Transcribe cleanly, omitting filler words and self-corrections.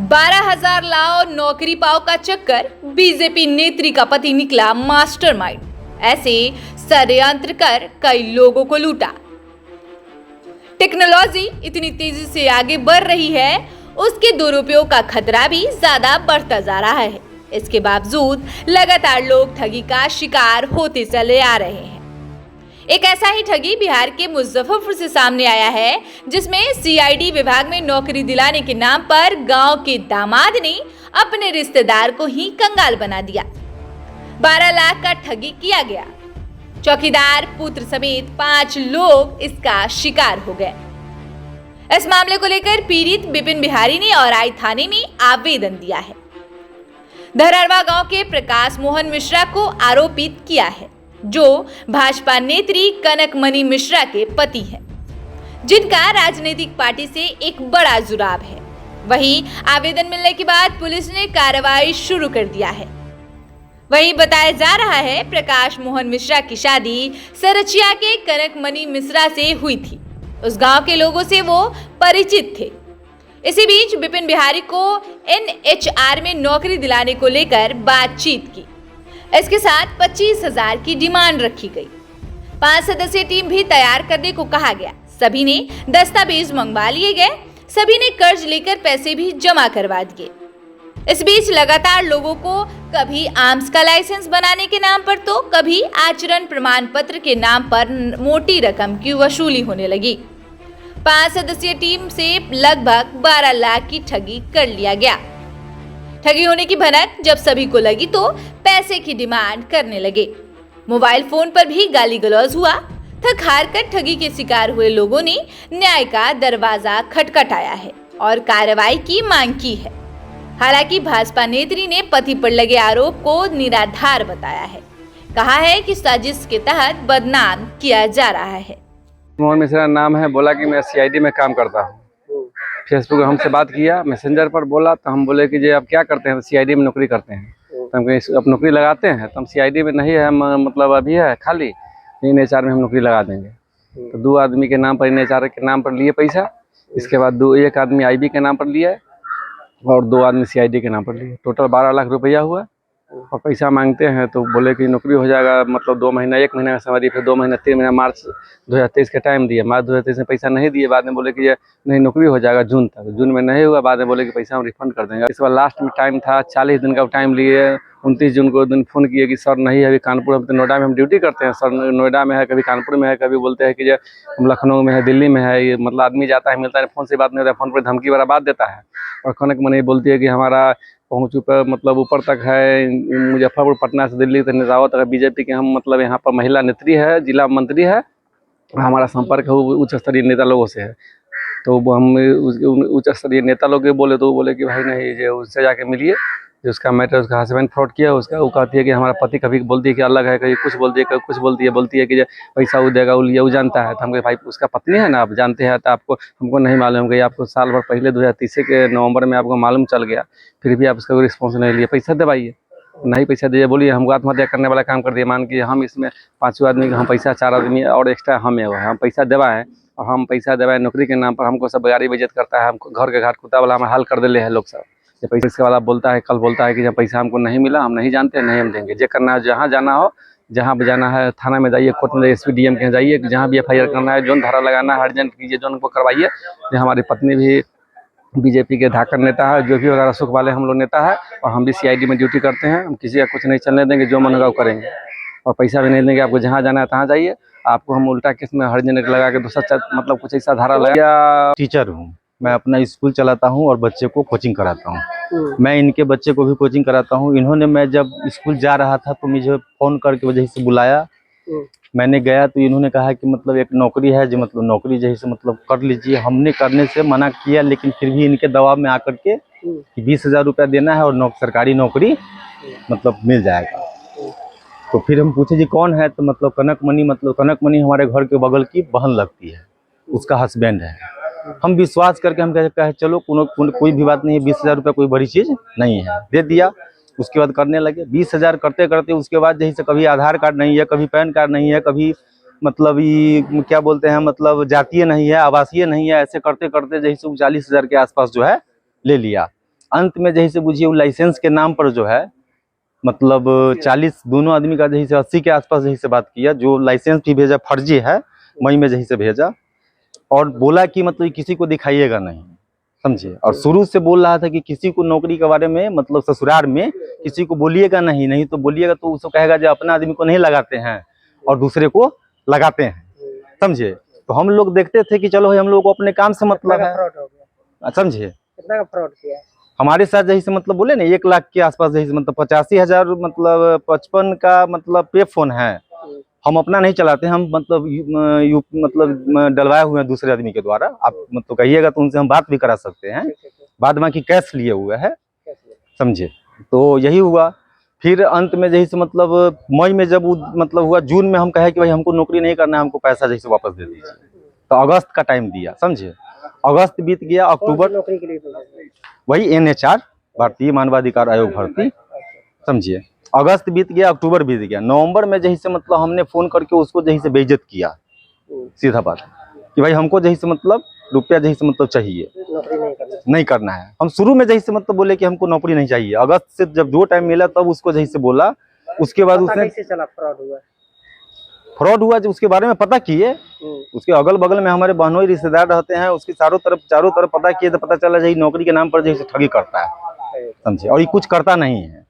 12,000 लाओ नौकरी पाओ का चक्कर, बीजेपी नेत्री का पति निकला मास्टरमाइंड। ऐसे षड्यंत्र कर कई लोगों को लूटा। टेक्नोलॉजी इतनी तेजी से आगे बढ़ रही है, उसके दुरुपयोग का खतरा भी ज्यादा बढ़ता जा रहा है। इसके बावजूद लगातार लोग ठगी का शिकार होते चले आ रहे हैं। एक ऐसा ही ठगी बिहार के मुजफ्फरपुर से सामने आया है, जिसमें सीआईडी विभाग में नौकरी दिलाने के नाम पर गांव के दामाद ने अपने रिश्तेदार को ही कंगाल बना दिया। 12 लाख का ठगी किया गया। चौकीदार पुत्र समेत 5 लोग इसका शिकार हो गए। इस मामले को लेकर पीड़ित विपिन बिहारी ने औराई थाने में आवेदन दिया है। धरहरवा गांव के प्रकाश मोहन मिश्रा को आरोपित किया है, जो भाजपा नेत्री कनकमणि मिश्रा के पति हैं, जिनका राजनीतिक पार्टी से एक बड़ा जुड़ाव है। वहीं आवेदन मिलने के बाद पुलिस ने कार्रवाई शुरू कर दिया है। वहीं बताया जा रहा है प्रकाश मोहन मिश्रा की शादी सरचिया के कनकमणि मिश्रा से हुई थी। उस गांव के लोगों से वो परिचित थे। इसी बीच विपिन बिहारी को एनएचआर में नौकरी दिलाने को लेकर बातचीत की। इसके साथ 25,000 की डिमांड रखी गई। 5 सदस्यीय टीम भी तैयार करने को कहा गया। सभी ने दस्तावेज मंगवा लिए गए। सभी ने कर्ज लेकर पैसे भी जमा करवा दिए। इस बीच लगातार लोगों को कभी आर्म्स का लाइसेंस बनाने के नाम पर तो कभी आचरण प्रमाण पत्र के नाम पर मोटी रकम की वसूली होने लगी। 5 सदस्यीय टीम से लगभग 12 लाख की ठगी कर लिया गया। ठगी होने की भनक जब सभी को लगी तो पैसे की डिमांड करने लगे। मोबाइल फोन पर भी गाली गलौज हुआ। थक हार कर ठगी के शिकार हुए लोगों ने न्याय का दरवाजा खटखटाया है और कार्रवाई की मांग की है। हालांकि भाजपा नेत्री ने पति पर लगे आरोप को निराधार बताया है। कहा है कि साजिश के तहत बदनाम किया जा रहा है। मोहन मिश्रा नाम है। बोला कि मैं सीआईडी में काम करता हूँ। फेसबुक हमसे बात किया, मैसेंजर पर बोला, तो हम बोले कि जी आप क्या करते हैं? सीआईडी में नौकरी करते हैं। तो हम कहीं अब नौकरी लगाते हैं, तो हम सीआईडी में नहीं है, मतलब अभी है खाली, एनएचआर में हम नौकरी लगा देंगे। तो 2 आदमी के नाम पर एनएचआर के नाम पर लिए पैसा। इसके बाद एक आदमी आईबी के नाम पर लिया और 2 आदमी सीआईडी के नाम पर लिए। टोटल 12 लाख रुपया हुआ। और पैसा मांगते हैं तो बोले कि नौकरी हो जाएगा, मतलब 2 महीना, 1 महीना का समय, फिर 2 महीना, 3 महीना, मार्च 2023 का टाइम दिया। मार्च 2023 में पैसा नहीं दिए। बाद में बोले कि ये नहीं, नौकरी हो जाएगा जून तक। जून में नहीं हुआ। बाद में बोले कि पैसा हम रिफंड कर देंगे। इस बार लास्ट में टाइम था, 40 दिन का टाइम लिए। 29 जून को दिन फ़ोन किए कि सर नहीं है अभी कानपुर, हम तो नोएडा में हम ड्यूटी करते हैं सर, नोएडा में है, कभी कानपुर में है, कभी बोलते हैं कि हम लखनऊ में है, दिल्ली में है। ये मतलब आदमी जाता है, मिलता है, फ़ोन से बात नहीं होता है, फ़ोन पर धमकी वाला बात देता है। और कनकमणि बोलती है कि हमारा पहुँच ऊपर मतलब ऊपर तक है, मुजफ्फरपुर, पटना से दिल्ली तक, नेताओं तक बीजेपी के हम मतलब यहाँ पर महिला नेत्री है, जिला मंत्री है, हमारा संपर्क है उच्च स्तरीय नेता लोगों से है। तो हम उच्च स्तरीय नेता लोग के बोले, तो वो बोले कि भाई नहीं, जो उससे जाके मिलिए, जो उसका मैटर, उसका हस्बैंड फ्रॉड किया उसका। वो कहती है कि हमारा पति, कभी बोलती है कि अलग है, कभी कुछ बोलती है, कभी कुछ बोलती है कि पैसा वो देगा, वो लिया, वो जानता है। तो हम कहे भाई उसका पत्नी है ना, आप जानते हैं, तो आपको, हमको नहीं मालूम कि आपको साल भर पहले 2023 के नवंबर में आपको मालूम चल गया, फिर भी आप उसका कोई रिस्पॉन्स नहीं लिया। पैसा दबाइए। नहीं पैसा दीजिए, बोलिए हमको आत्महत्या करने वाला काम कर दिया। मान कि हम इसमें 5 आदमी, हम पैसा 4 आदमी और एक्स्ट्रा हमें हुआ है, हम पैसा दबाए और हम पैसा दबाए नौकरी के नाम पर। हमको सब गाड़ी बेइज्जत करता है, हमको घर के घाट कुत्ता वाला हमें हाल कर दिले है लोग सब। ये पैसे इसके वाला बोलता है, कल बोलता है कि जब पैसा हमको नहीं मिला, हम नहीं जानते, नहीं हम देंगे। जो करना है, जहाँ जाना हो, जहाँ भी जाना है, थाना में जाइए, कोर्ट में जाइए, एसपी डीएम के यहाँ जाइए, जहाँ भी एफआईआर करना है, जोन धारा लगाना है, अर्जेंट कीजिए, जोन को करवाइए। हमारी पत्नी भी बीजेपी के धाकर नेता है, जो भी वगैरह सुख वाले हम लोग नेता है, और हम भी सीआईडी में ड्यूटी करते हैं। हम किसी का कुछ नहीं चलने देंगे, जो मन होगा वो करेंगे, और पैसा भी नहीं देंगे। आपको जहाँ जाना है तहाँ जाइए। आपको हम उल्टा केस में हर्जेंट लगा के दूसरा मतलब कुछ ऐसा धारा लगा। टीचर हूँ मैं, अपना स्कूल चलाता हूँ और बच्चे को कोचिंग कराता हूँ। मैं इनके बच्चे को भी कोचिंग कराता हूँ। इन्होंने, मैं जब स्कूल जा रहा था तो मुझे फ़ोन करके वजह से बुलाया। मैंने गया तो इन्होंने कहा कि मतलब एक नौकरी है, जो मतलब नौकरी जैसे मतलब कर लीजिए। हमने करने से मना किया, लेकिन फिर भी इनके दबाव में आकर के कि 20,000 रुपया देना है और सरकारी नौकरी मतलब मिल जाएगा। तो फिर हम पूछे जी कौन है? तो मतलब कनकमणि हमारे घर के बगल की बहन लगती है, उसका हस्बैंड है। हम विश्वास करके हम कहे चलो कोई भी बात नहीं है, 20,000 रुपया कोई बड़ी चीज़ नहीं है, दे दिया। उसके बाद करने लगे 20,000 करते करते। उसके बाद जैसे कभी आधार कार्ड नहीं है, कभी पैन कार्ड नहीं है, कभी मतलब ये क्या बोलते हैं, मतलब जातीय नहीं है, आवासीय नहीं है। ऐसे करते करते जैसे 40,000 के आसपास जो है ले लिया। अंत में जैसे बुझिए वो लाइसेंस के नाम पर जो है मतलब 40 दोनों आदमी का जैसे 80 के आसपास जैसे बात किया, जो लाइसेंस भी भेजा फर्जी है, मई में जैसे भेजा और बोला कि मतलब किसी को दिखाइएगा नहीं, समझिए। और शुरू से बोल रहा था कि किसी को नौकरी के बारे में मतलब ससुराल में किसी को बोलिएगा नहीं, नहीं तो बोलिएगा तो उसको कहेगा जो अपना आदमी को नहीं लगाते हैं और दूसरे को लगाते हैं, समझिए। तो हम लोग देखते थे कि चलो भाई हम लोग को अपने काम से मतलब है, समझिए। कितना का फ्रॉड किया है? हमारे साथ जैसे मतलब बोले ना 1 लाख के आसपास जैसे मतलब 85,000 मतलब 55 का मतलब पे फोन है। हम अपना नहीं चलाते, हम मतलब मतलब डलवाए हुए हैं दूसरे आदमी के द्वारा। आप मतलब कहिएगा तो उनसे हम बात भी करा सकते हैं, बाद बाकी कैश लिए हुए है, समझे। तो यही हुआ। फिर अंत में जैसे मतलब मई में जब मतलब हुआ, जून में हम कहे कि भाई हमको नौकरी नहीं करना है, हमको पैसा जैसे वापस दे दीजिए। तो अगस्त का टाइम दिया, समझे। अगस्त बीत गया, अक्टूबर, नौकरी के लिए वही NHR भारतीय मानवाधिकार आयोग भर्ती, समझिए। अगस्त बीत गया, अक्टूबर बीत गया, नवंबर में जैसे मतलब हमने फोन करके उसको जैसे बेइज्जत किया, सीधा बात कि भाई हमको जैसे मतलब रुपया जैसे मतलब चाहिए, नौकरी नहीं करना है। हम शुरू में जैसे मतलब बोले कि हमको नौकरी नहीं चाहिए, अगस्त से जब जो टाइम मिला तब उसको जैसे बोला। उसके बाद उसने कैसे चला फ्रॉड हुआ जो उसके बारे में पता किए, उसके अगल बगल में हमारे बहनोई रिश्तेदार रहते हैं, उसकी चारों तरफ पता किए तो पता चला यही नौकरी के नाम पर जैसे ठगी करता है, समझे। और ये कुछ करता नहीं है,